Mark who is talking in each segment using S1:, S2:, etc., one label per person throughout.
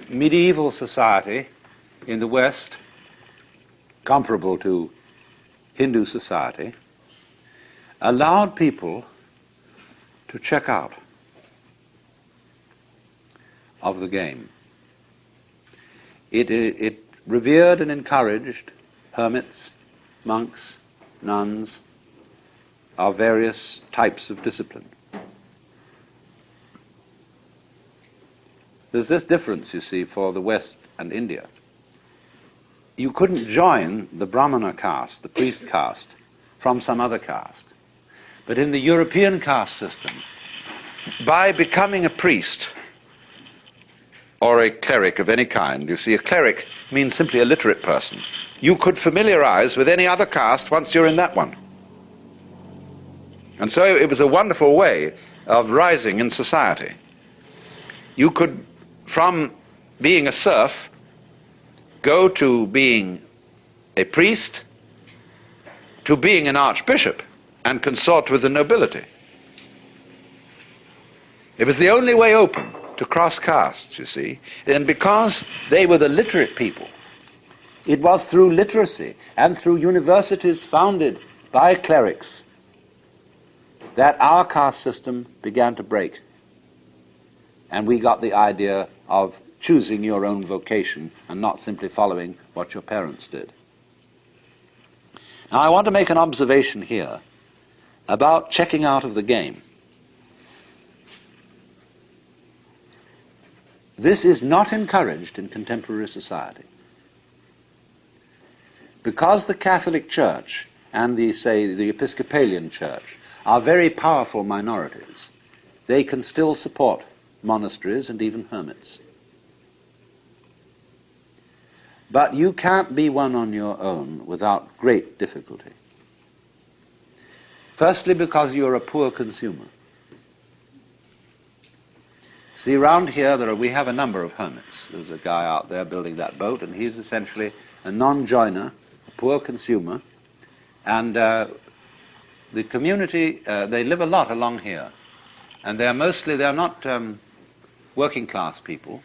S1: medieval society in the West, comparable to Hindu society, allowed people to check out of the game. It revered and encouraged hermits, monks, nuns, of various types of discipline. There's this difference, you see, for the West and India. You couldn't join the Brahmana caste, the priest caste, from some other caste. But in the European caste system, by becoming a priest or a cleric of any kind, you see, a cleric means simply a literate person, you could familiarize with any other caste once you're in that one. And so it was a wonderful way of rising in society. You could, from being a serf, go to being a priest, to being an archbishop, and consort with the nobility. It was the only way open to cross castes, you see. And because they were the literate people, it was through literacy and through universities founded by clerics that our caste system began to break. And we got the idea of choosing your own vocation and not simply following what your parents did. Now I want to make an observation here about checking out of the game. This is not encouraged in contemporary society. Because the Catholic Church and the Episcopalian Church are very powerful minorities, they can still support monasteries and even hermits. But you can't be one on your own without great difficulty. Firstly, because you're a poor consumer. See, around here we have a number of hermits. There's a guy out there building that boat, and he's essentially a non-joiner, a poor consumer, and the community, they live a lot along here, and they're not working class people.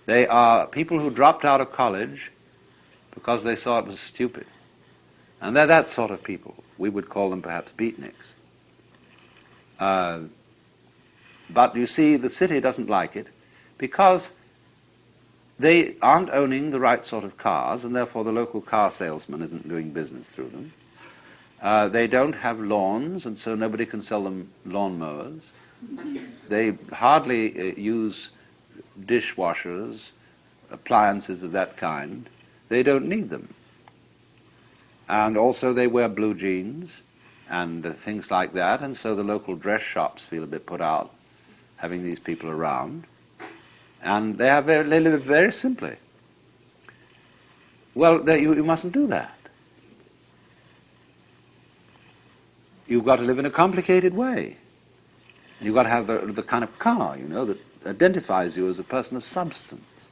S1: They are people who dropped out of college because they saw it was stupid. And they're that sort of people. We would call them perhaps beatniks. But you see, the city doesn't like it because they aren't owning the right sort of cars, and therefore the local car salesman isn't doing business through them. They don't have lawns, and so nobody can sell them lawnmowers. They hardly use dishwashers, appliances of that kind. They don't need them. And also they wear blue jeans and things like that, and so the local dress shops feel a bit put out having these people around. And they live very simply. Well, you mustn't do that. You've got to live in a complicated way. You've got to have the kind of car, that identifies you as a person of substance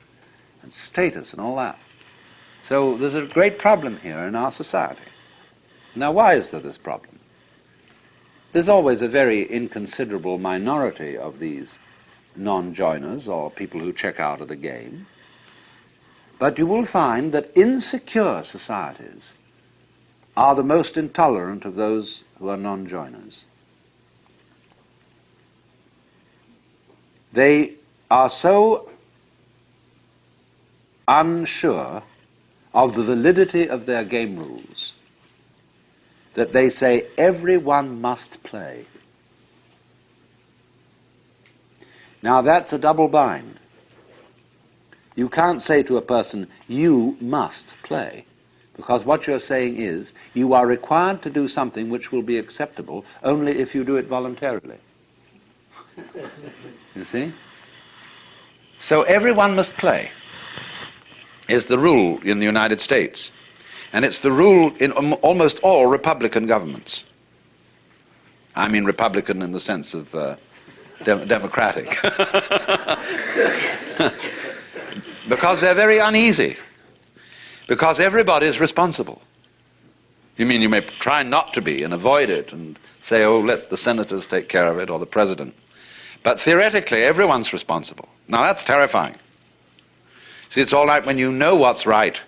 S1: and status and all that. So there's a great problem here in our society. Now, why is there this problem? There's always a very inconsiderable minority of these non-joiners or people who check out of the game. But you will find that insecure societies are the most intolerant of those who are non-joiners. They are so unsure of the validity of their game rules that they say everyone must play. Now that's a double bind. You can't say to a person, you must play, because what you're saying is you are required to do something which will be acceptable only if you do it voluntarily. You see? So everyone must play is the rule in the United States. And it's the rule in almost all Republican governments. I mean Republican in the sense of democratic. Because they're very uneasy. Because everybody's responsible. You mean you may try not to be and avoid it and say, oh, let the senators take care of it or the president. But theoretically, everyone's responsible. Now that's terrifying. See, it's all right when you know what's right.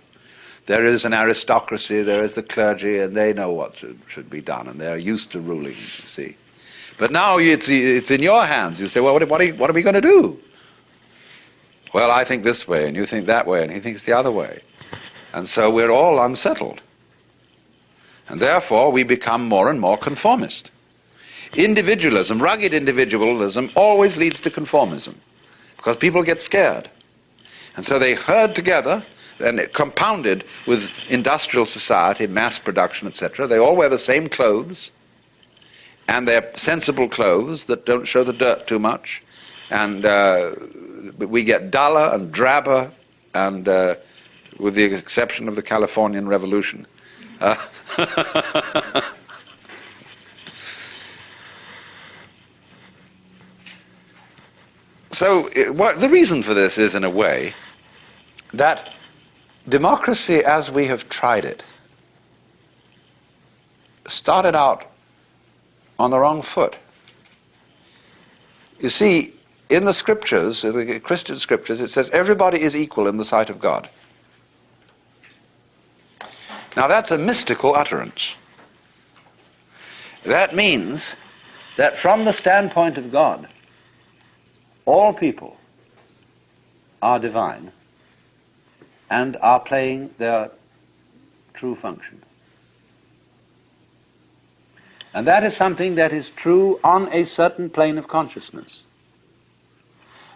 S1: There is an aristocracy, there is the clergy, and they know what should be done, and they're used to ruling, you see. But now it's in your hands. You say, well, what are we going to do? Well, I think this way, and you think that way, and he thinks the other way. And so we're all unsettled. And therefore, we become more and more conformist. Individualism, rugged individualism, always leads to conformism, because people get scared. And so they herd together, and compounded with industrial society, mass production, etc. They all wear the same clothes, and they're sensible clothes that don't show the dirt too much. And we get duller and drabber, and with the exception of the Californian Revolution. So the reason for this is, in a way, that democracy as we have tried it started out on the wrong foot. You see, in the scriptures, the Christian scriptures, it says everybody is equal in the sight of God. Now that's a mystical utterance. That means that from the standpoint of God, all people are divine and are playing their true function. And that is something that is true on a certain plane of consciousness.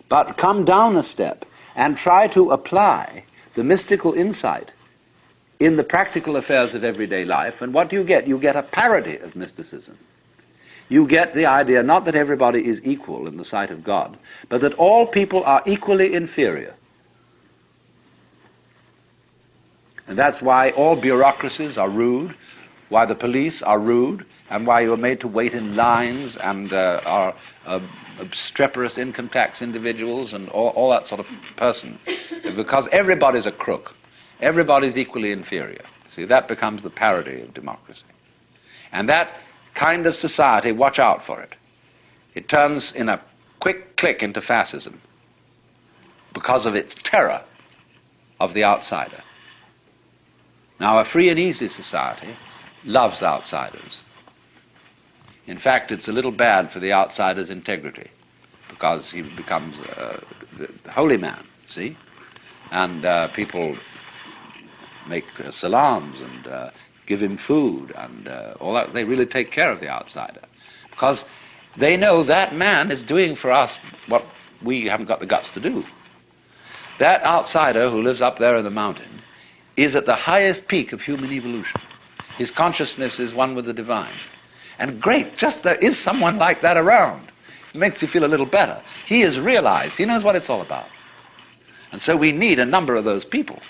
S1: But come down a step and try to apply the mystical insight in the practical affairs of everyday life, and what do you get? You get a parody of mysticism. You get the idea not that everybody is equal in the sight of God, but that all people are equally inferior. And that's why all bureaucracies are rude, why the police are rude, and why you are made to wait in lines and are obstreperous income tax individuals and all that sort of person. Because everybody's a crook. Everybody's equally inferior. See, that becomes the parody of democracy. And that kind of society, watch out for it. It turns in a quick click into fascism because of its terror of the outsider. Now, a free and easy society loves outsiders. In fact, it's a little bad for the outsider's integrity, because he becomes the holy man, see? And people make salams and give him food and all that. They really take care of the outsider, because they know that man is doing for us what we haven't got the guts to do. That outsider who lives up there in the mountain is at the highest peak of human evolution. His consciousness is one with the divine. And great, just there is someone like that around. It makes you feel a little better. He has realized, he knows what it's all about. And so we need a number of those people.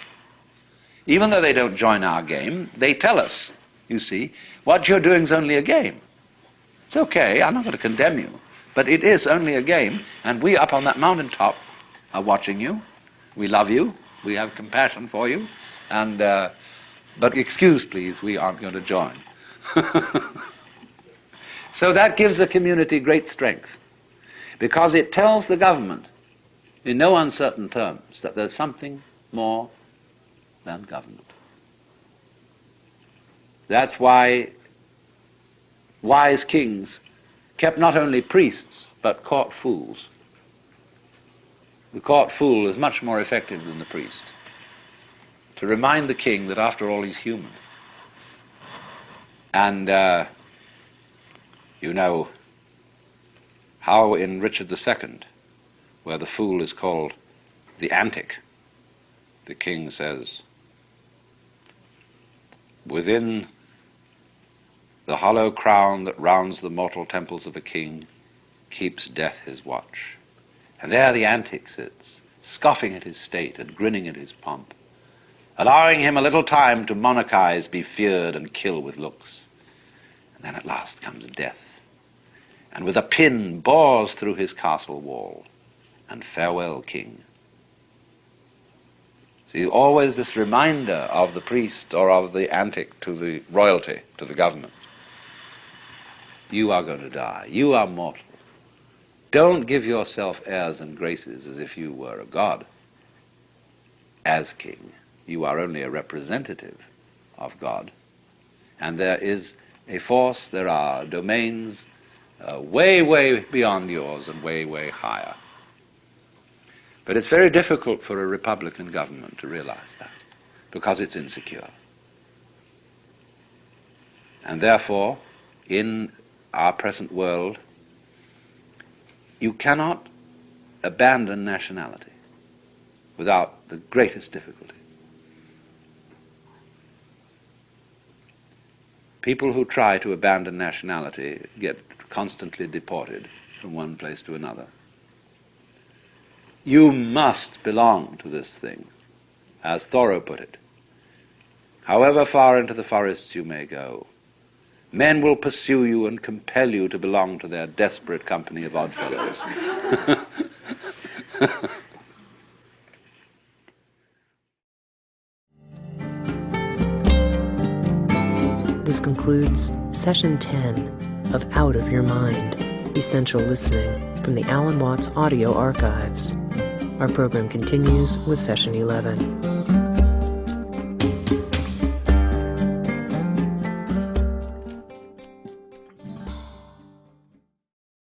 S1: Even though they don't join our game, they tell us, you see, what you're doing is only a game. It's okay, I'm not going to condemn you, but it is only a game, and we up on that mountaintop are watching you. We love you, we have compassion for you, and but excuse please, we aren't going to join. So that gives the community great strength, because it tells the government in no uncertain terms that there's something more than government. That's why wise kings kept not only priests but court fools. The court fool is much more effective than the priest, to remind the king that after all he's human. And you know how in Richard II, where the fool is called the antic, the king says, within the hollow crown that rounds the mortal temples of a king keeps death his watch. And there the antic sits, scoffing at his state and grinning at his pomp, allowing him a little time to monarchize, be feared, and kill with looks. And then at last comes death, and with a pin bores through his castle wall, and farewell, king. See, always this reminder of the priest or of the antic to the royalty, to the government. You are going to die. You are mortal. Don't give yourself airs and graces as if you were a god. as king. You are only a representative of God. And there is a force, there are domains way, way beyond yours and way, way higher. But it's very difficult for a Republican government to realize that, because it's insecure. And therefore, in our present world, you cannot abandon nationality without the greatest difficulty. People who try to abandon nationality get constantly deported from one place to another. You must belong to this thing, as Thoreau put it. However far into the forests you may go, men will pursue you and compel you to belong to their desperate company of oddfellows.
S2: This concludes Session 10 of Out of Your Mind, Essential Listening from the Alan Watts Audio Archives. Our program continues with Session 11.